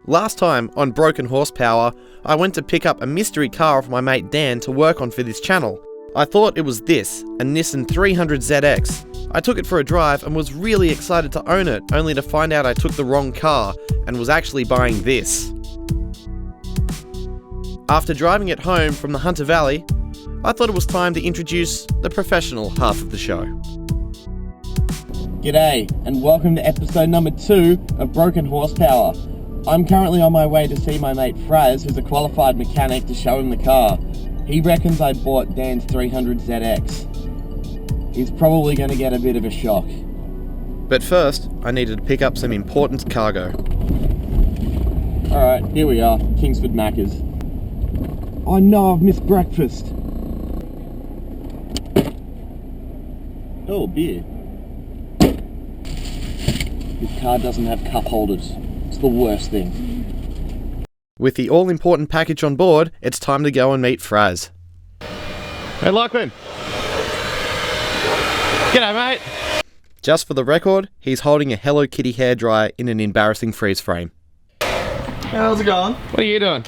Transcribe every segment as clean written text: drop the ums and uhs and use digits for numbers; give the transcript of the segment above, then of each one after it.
Last time, on Broken Horsepower, I went to pick up a mystery car off my mate Dan to work on for this channel. I thought it was this, a Nissan 300ZX. I took it for a drive and was really excited to own it, only to find out I took the wrong car and was actually buying this. After driving it home from the Hunter Valley, I thought it was time to introduce the professional half of the show. G'day, and welcome to episode number 2 of Broken Horsepower. I'm currently on my way to see my mate Fraz, who's a qualified mechanic, to show him the car. He reckons I bought Dan's 300ZX. He's probably going to get a bit of a shock. But first, I needed to pick up some important cargo. Alright, here we are, Kingsford Macca's. Oh no, I've missed breakfast. Oh, beer. This car doesn't have cup holders. It's the worst thing. With the all-important package on board, it's time to go and meet Fraz. Hey Lachlan. G'day mate. Just for the record, he's holding a Hello Kitty hairdryer in an embarrassing freeze frame. How's it going? What are you doing?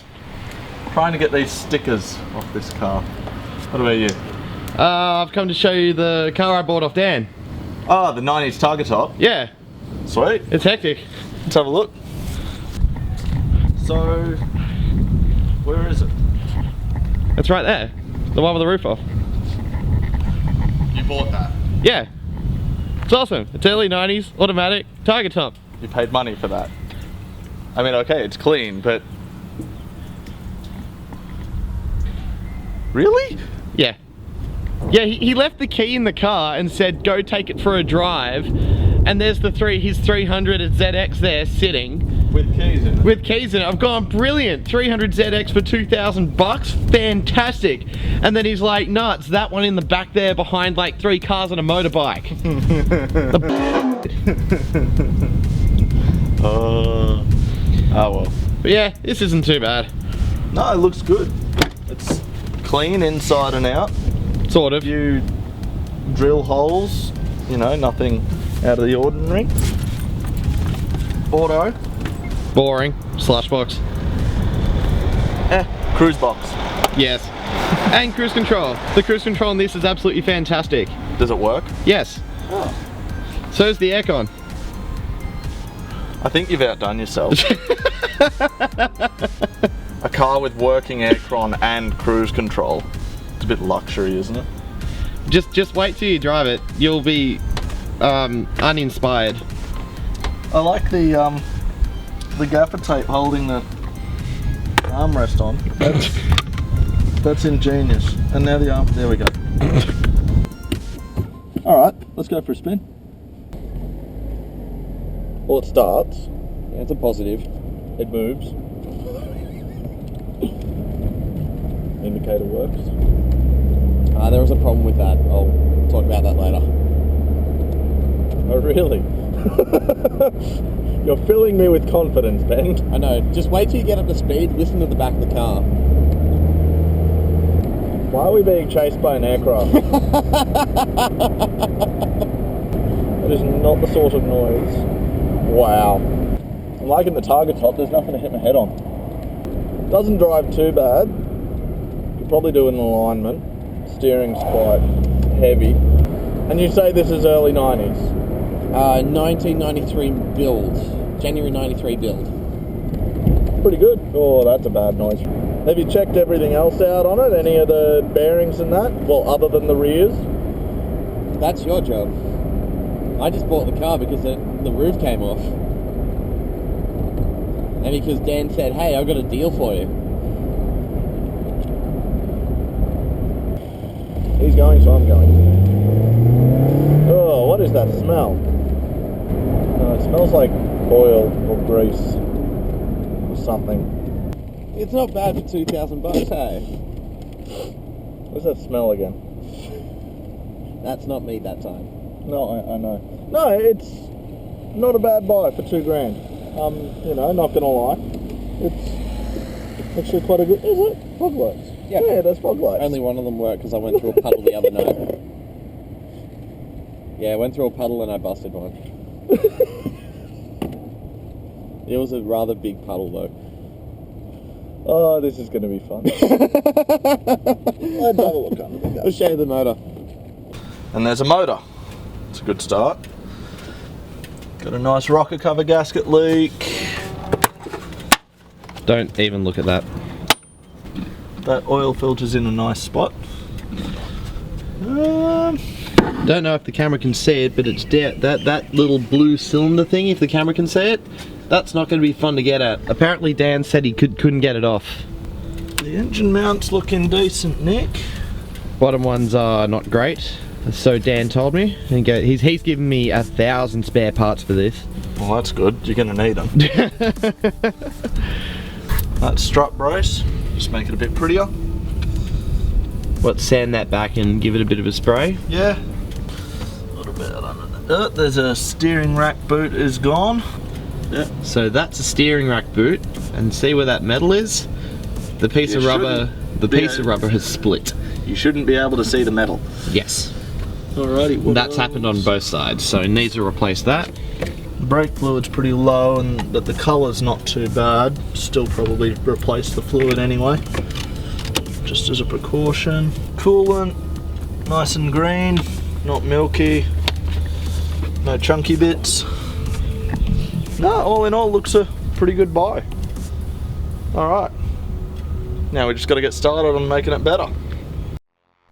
Trying to get these stickers off this car. What about you? I've come to show you the car I bought off Dan. Oh, the 90s Tiger Top. Yeah, Sweet. it's hectic. Let's have a look. So, where is it? It's right there. The one with the roof off. You bought that? Yeah. It's awesome. It's early 90s, automatic, Tiger Top. You paid money for that. I mean, okay, it's clean, but... Really? Yeah. Yeah, he left the key in the car and said, go take it for a drive. And there's his 300ZX there sitting. With keys in it? With keys in it. I've gone, brilliant, 300ZX for $2,000, fantastic. And then he's like, no, it's that one in the back there behind like 3 cars and a motorbike. Oh well. But yeah, this isn't too bad. No, it looks good. It's clean inside and out. Sort of. Few drill holes, you know, nothing out of the ordinary. Auto. Boring. Slush box. Cruise box. Yes. And cruise control. The cruise control on this is absolutely fantastic. Does it work? Yes. Oh. So's the aircon. I think you've outdone yourself. A car with working aircon and cruise control. It's a bit luxury, isn't it? Just wait till you drive it. You'll be uninspired. I like the gaffer tape holding the armrest on. That's ingenious. And now the arm. There we go. All right, let's go for a spin. Well, it starts. Yeah, it's a positive. It moves. Indicator works. There was a problem with that. I'll talk about that later. Oh, really? You're filling me with confidence, Ben. I know, just wait till you get up to speed, listen to the back of the car. Why are we being chased by an aircraft? That is not the sort of noise. Wow. I'm liking the Tiger Top, there's nothing to hit my head on. Doesn't drive too bad. Could probably do an alignment. Steering's quite heavy. And you say this is early 90s? 1993 build. January 93 build. Pretty good. Oh, that's a bad noise. Have you checked everything else out on it? Any of the bearings and that? Well, other than the rears? That's your job. I just bought the car because the roof came off. And because Dan said, hey, I've got a deal for you. He's going, so I'm going. Oh, what is that smell? It smells like oil or grease or something. It's not bad for $2,000, hey? What's that smell again? That's not me that time. No, I know. No, it's not a bad buy for $2,000. You know, not gonna lie. It's actually quite a good. Is it? Fog lights. Yeah, there's fog lights. Only one of them worked because I went through a puddle the other night. Yeah, I went through a puddle and I busted one. It was a rather big puddle though. Oh, this is going to be fun. Let's have a look under the gun. Let's show you the motor. And there's a motor. It's a good start. Got a nice rocker cover gasket leak. Don't even look at that. That oil filter's in a nice spot. Don't know if the camera can see it, but it's there. That little blue cylinder thing, if the camera can see it, that's not going to be fun to get at. Apparently Dan said he couldn't get it off. The engine mount's looking decent, Nick. Bottom ones are not great, so Dan told me. And he's given me 1,000 spare parts for this. Well, that's good. You're going to need them. That strut brace, just make it a bit prettier. What, sand that back and give it a bit of a spray? Yeah. A little bit under there. There's a steering rack boot is gone. Yeah. So that's a steering rack boot, and see where that metal is? The piece of rubber has split. You shouldn't be able to see the metal. Yes. Alrighty. That's happened on both sides, so it needs to replace that. Brake fluid's pretty low, but the colour's not too bad. Still probably replace the fluid anyway, just as a precaution. Coolant, nice and green, not milky, no chunky bits. No, all in all, looks a pretty good buy. Alright, now we just got to get started on making it better.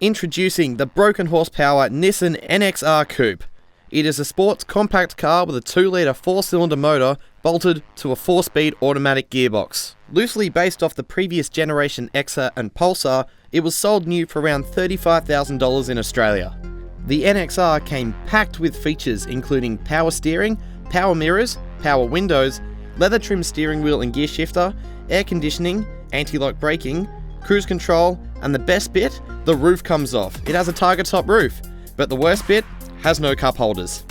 Introducing the broken horsepower Nissan NXR Coupe. It is a sports compact car with a 2-litre 4-cylinder motor bolted to a 4-speed automatic gearbox. Loosely based off the previous generation Exa and Pulsar, it was sold new for around $35,000 in Australia. The NXR came packed with features including power steering, power mirrors, power windows, leather trimmed steering wheel and gear shifter, air conditioning, anti-lock braking, cruise control, and the best bit, the roof comes off. It has a Targa top roof, but the worst bit, has no cup holders.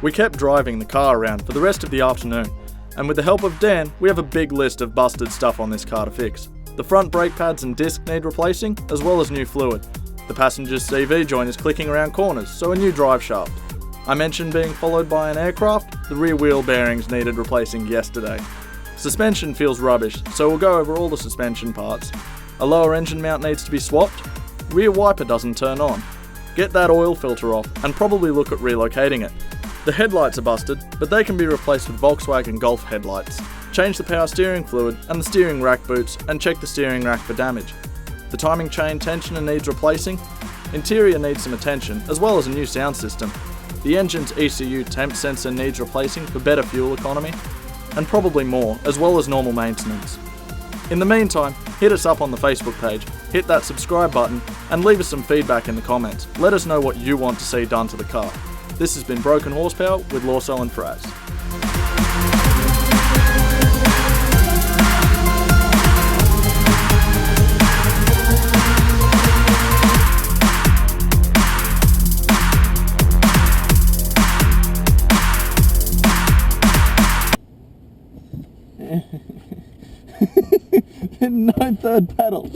We kept driving the car around for the rest of the afternoon, and with the help of Dan, we have a big list of busted stuff on this car to fix. The front brake pads and disc need replacing, as well as new fluid. The passenger's CV joint is clicking around corners, so a new drive shaft. I mentioned being followed by an aircraft, the rear wheel bearings needed replacing yesterday. Suspension feels rubbish, so we'll go over all the suspension parts. A lower engine mount needs to be swapped. Rear wiper doesn't turn on. Get that oil filter off and probably look at relocating it. The headlights are busted, but they can be replaced with Volkswagen Golf headlights. Change the power steering fluid and the steering rack boots and check the steering rack for damage. The timing chain tensioner needs replacing. Interior needs some attention, as well as a new sound system. The engine's ECU temp sensor needs replacing for better fuel economy, and probably more, as well as normal maintenance. In the meantime, hit us up on the Facebook page, hit that subscribe button, and leave us some feedback in the comments. Let us know what you want to see done to the car. This has been Broken Horsepower with Lawso and Fraz. No third pedal.